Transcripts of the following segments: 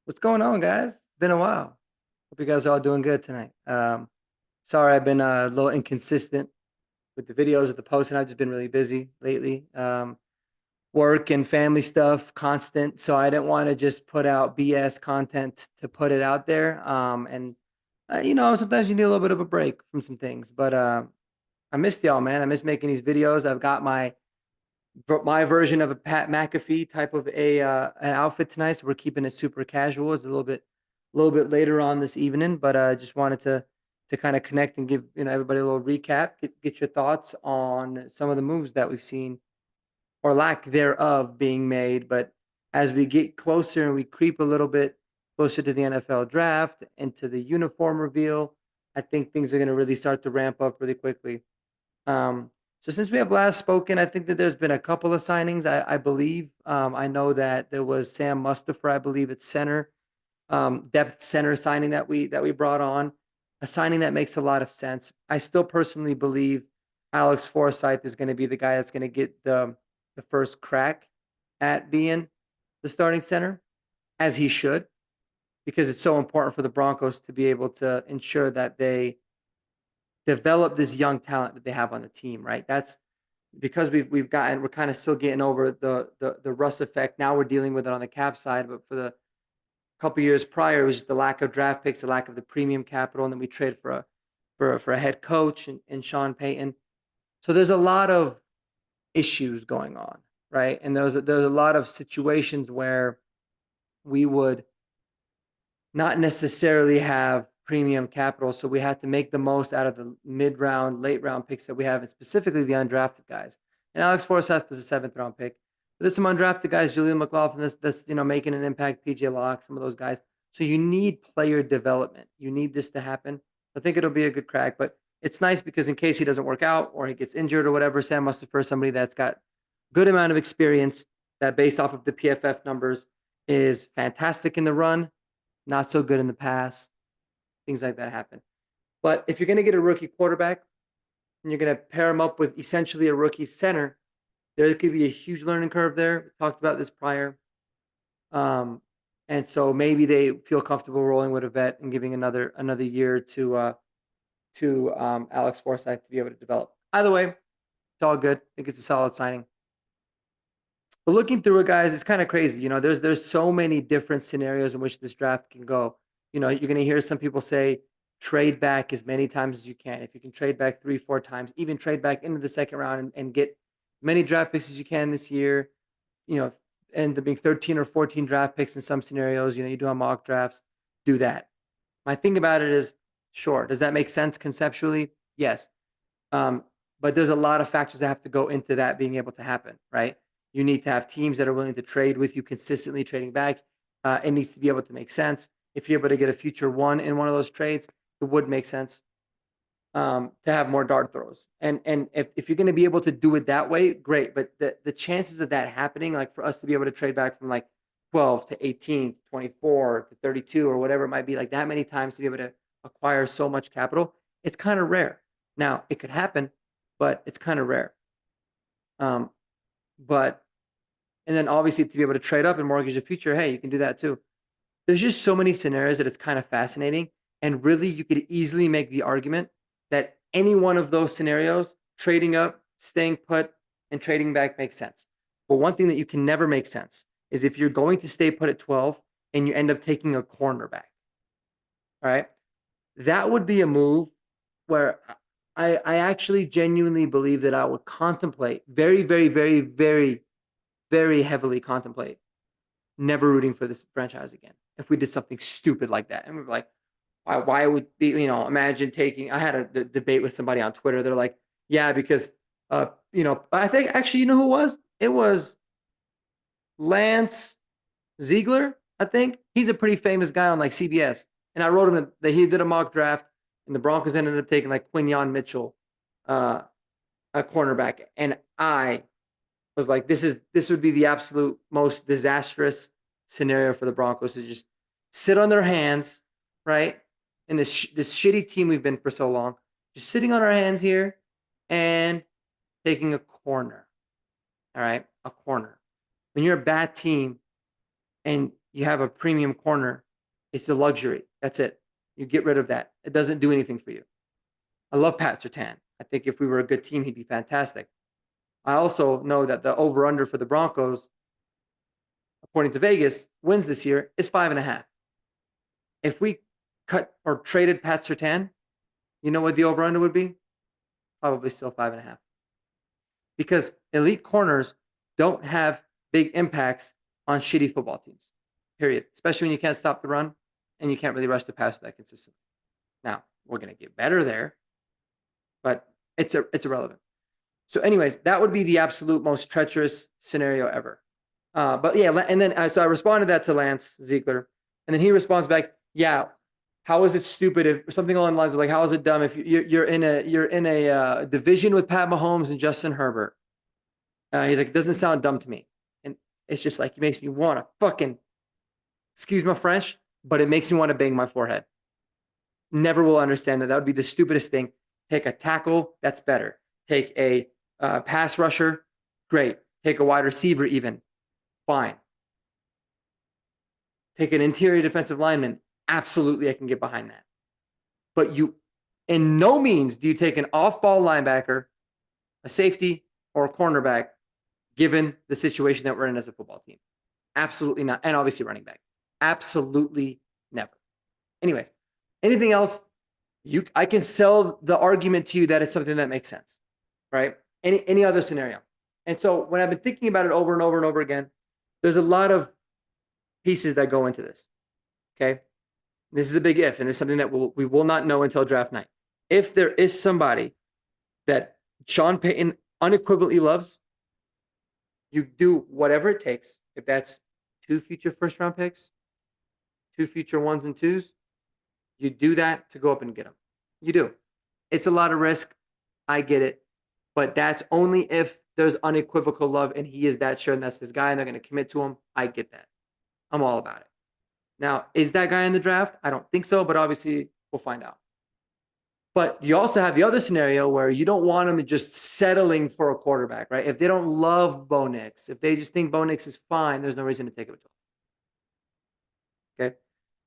What's going on, guys? It's been a while. Hope you guys are all doing good tonight. Sorry, I've been a little inconsistent with the videos, with the posting. I've just been really busy lately. Work and family stuff, constant. So I didn't want to just put out BS content to put it out there. Sometimes you need a little bit of a break from some things. But I missed y'all, man. I miss making these videos. I've got my version of a Pat McAfee type of an outfit tonight. So we're keeping it super casual. It's a little bit later on this evening, but just wanted to kind of connect and give everybody a little recap. Get your thoughts on some of the moves that we've seen or lack thereof being made. But as we get closer and we creep a little bit closer to the NFL draft and to the uniform reveal, I think things are going to really start to ramp up really quickly. So since we have last spoken, I think that there's been a couple of signings. I believe I know that there was Sam Mustafa, I believe it's center, depth center signing that we brought on, a signing that makes a lot of sense. I still personally believe Alex Forsyth is going to be the guy that's going to get the first crack at being the starting center, as he should, because it's so important for the Broncos to be able to ensure that they develop this young talent that they have on the team, right? That's because we're kind of still getting over the Russ effect. Now we're dealing with it on the cap side, but for the couple years prior, it was just the lack of draft picks, the lack of the premium capital, and then we trade for a head coach and Sean Payton. So there's a lot of issues going on, right? And there's a lot of situations where we would not necessarily have premium capital. So we had to make the most out of the mid round, late round picks that we have, and specifically the undrafted guys. And Alex Forsyth was a seventh round pick. But there's some undrafted guys, Julian McLaughlin, that's making an impact, PJ Locke, some of those guys. So you need player development. You need this to happen. I think it'll be a good crack, but it's nice because in case he doesn't work out or he gets injured or whatever, Sam Mustipher is somebody that's got good amount of experience that based off of the PFF numbers is fantastic in the run, not so good in the pass. Things like that happen. But if you're going to get a rookie quarterback and you're going to pair him up with essentially a rookie center, there could be a huge learning curve there. We talked about this prior. And so maybe they feel comfortable rolling with a vet and giving another year to Alex Forsyth to be able to develop. Either way, it's all good. I think it's a solid signing. But looking through it, guys, it's kind of crazy. There's so many different scenarios in which this draft can go. You're going to hear some people say trade back as many times as you can. If you can trade back 3, 4 times, even trade back into the second round and get as many draft picks as you can this year, you know, and the big 13 or 14 draft picks in some scenarios, you do on mock drafts, do that. My thing about it is, sure, does that make sense conceptually? Yes. Um, but there's a lot of factors that have to go into that being able to happen, right? You need to have teams that are willing to trade with you consistently trading back. It needs to be able to make sense. If you're able to get a future one in one of those trades, it would make sense to have more dart throws. And if you're going to be able to do it that way, great. But the chances of that happening, like for us to be able to trade back from like 12 to 18 to 24 to 32 or whatever it might be, like that many times to be able to acquire so much capital, it's kind of rare. Now, it could happen, but it's kind of rare. Um, but and then obviously to be able to trade up and mortgage the future, hey, you can do that too. There's just so many scenarios that it's kind of fascinating. And really, you could easily make the argument that any one of those scenarios, trading up, staying put, and trading back makes sense. But one thing that you can never make sense is if you're going to stay put at 12 and you end up taking a cornerback. All right. That would be a move where I actually genuinely believe that I would contemplate very, very, very, very, very heavily contemplate never rooting for this franchise again if we did something stupid like that. And we are like, why would be, imagine taking, I had a debate with somebody on Twitter. They're like, yeah, because, I think actually, who it was? It was Lance Ziegler, I think. He's a pretty famous guy on like CBS. And I wrote him that he did a mock draft and the Broncos ended up taking like Quinyon Mitchell, a cornerback. And I was like, this would be the absolute most disastrous scenario for the Broncos to just sit on their hands, right? And this shitty team we've been for so long, just sitting on our hands here and taking a corner. All right, a corner. When you're a bad team and you have a premium corner. It's a luxury. That's it. You get rid of that. It doesn't do anything for you. I love Pat Surtain. I think if we were a good team, he'd be fantastic. I also know that the over-under for the Broncos, according to Vegas, wins this year is 5.5. If we cut or traded Pat Surtain, you know what the over-under would be? Probably still 5.5. Because elite corners don't have big impacts on shitty football teams, period. Especially when you can't stop the run and you can't really rush the pass that consistently. Now, we're going to get better there, but it's irrelevant. So anyways, that would be the absolute most treacherous scenario ever. But yeah, and then so I responded that to Lance Ziegler, and then he responds back, yeah, how is it stupid if something along the lines of like, how is it dumb if you're in a division with Pat Mahomes and Justin Herbert? He's like, it doesn't sound dumb to me. And it's just like, it makes me want to fucking, excuse my French, but it makes me want to bang my forehead. Never will understand that. That would be the stupidest thing. Take a tackle, that's better. Take a pass rusher, great. Take a wide receiver even, fine. Take an interior defensive lineman, absolutely I can get behind that. But you, in no means do you take an off-ball linebacker, a safety, or a cornerback, given the situation that we're in as a football team. Absolutely not. And obviously running back. Absolutely never. Anyways, anything else? I can sell the argument to you that it's something that makes sense, right? Any other scenario. And so when I've been thinking about it over and over and over again, there's a lot of pieces that go into this. Okay. This is a big if, and it's something that we will not know until draft night. If there is somebody that Sean Payton unequivocally loves, you do whatever it takes. If that's 2 future first round picks, 2 future 1s and 2s, you do that to go up and get them. You do. It's a lot of risk. I get it. But that's only if there's unequivocal love and he is that sure and that's his guy and they're going to commit to him. I get that. I'm all about it. Now, is that guy in the draft? I don't think so, but obviously we'll find out. But you also have the other scenario where you don't want them just settling for a quarterback, right? If they don't love Bo Nix, if they just think Bo Nix is fine, there's no reason to take him at all. Okay?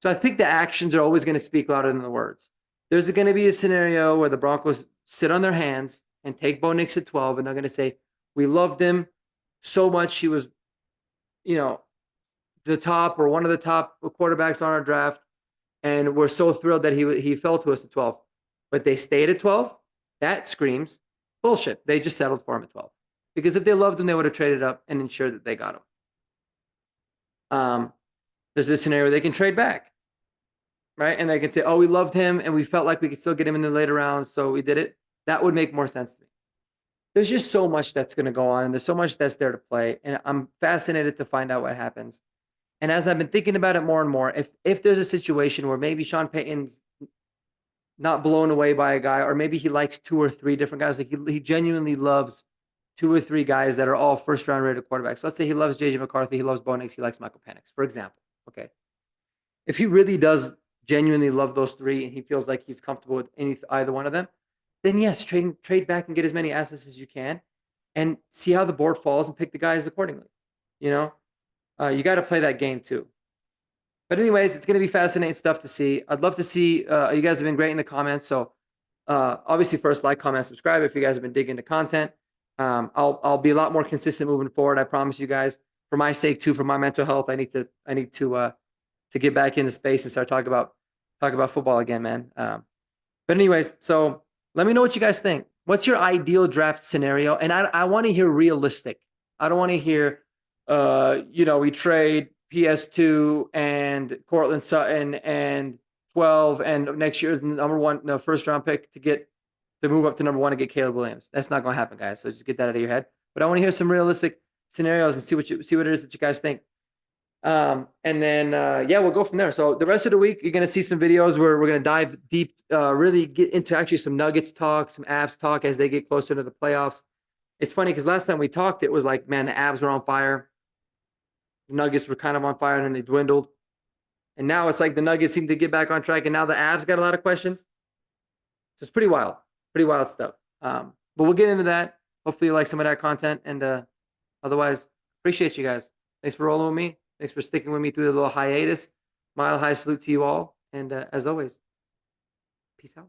So I think the actions are always going to speak louder than the words. There's going to be a scenario where the Broncos sit on their hands and take Bo Nix at 12, and they're going to say, we loved him so much. He was, the top or one of the top quarterbacks on our draft, and we're so thrilled that he fell to us at 12. But they stayed at 12. That screams bullshit. They just settled for him at 12. Because if they loved him, they would have traded up and ensured that they got him. There's this scenario where they can trade back, right? And they can say, oh, we loved him and we felt like we could still get him in the later rounds, so we did it. That would make more sense to me. There's just so much that's going to go on, and there's so much that's there to play, and I'm fascinated to find out what happens. And as I've been thinking about it more and more, if there's a situation where maybe Sean Payton's not blown away by a guy, or maybe he likes 2 or 3 different guys, like he genuinely loves 2 or 3 guys that are all first-round rated quarterbacks. So let's say he loves J.J. McCarthy, he loves Bo Nix, he likes Michael Penix, for example. Okay. If he really does genuinely love those 3 and he feels like he's comfortable with either one of them, then yes, trade back and get as many assets as you can and see how the board falls and pick the guys accordingly. You got to play that game too. But anyways, it's going to be fascinating stuff to see. I'd love to see, you guys have been great in the comments. So obviously first like, comment, subscribe if you guys have been digging into content. I'll be a lot more consistent moving forward. I promise you guys, for my sake too, for my mental health, I need to get back into space and start talk about football again, man. But anyways, so let me know what you guys think. What's your ideal draft scenario? And I want to hear realistic. I don't want to hear, we trade PS2 and Cortland Sutton and 12 and next year's first round pick to move up to number 1 and get Caleb Williams. That's not going to happen, guys. So just get that out of your head. But I want to hear some realistic scenarios and see what it is that you guys think. And then we'll go from there. So the rest of the week, you're going to see some videos where we're going to dive deep, really get into actually some Nuggets talk, some Avs talk as they get closer to the playoffs. It's funny because last time we talked, it was like, man, the Avs were on fire. The Nuggets were kind of on fire and then they dwindled. And now it's like the Nuggets seem to get back on track and now the Avs got a lot of questions. So it's pretty wild stuff. But we'll get into that. Hopefully you like some of that content. And otherwise, appreciate you guys. Thanks for rolling with me. Thanks for sticking with me through the little hiatus. Mile high salute to you all. And as always, peace out.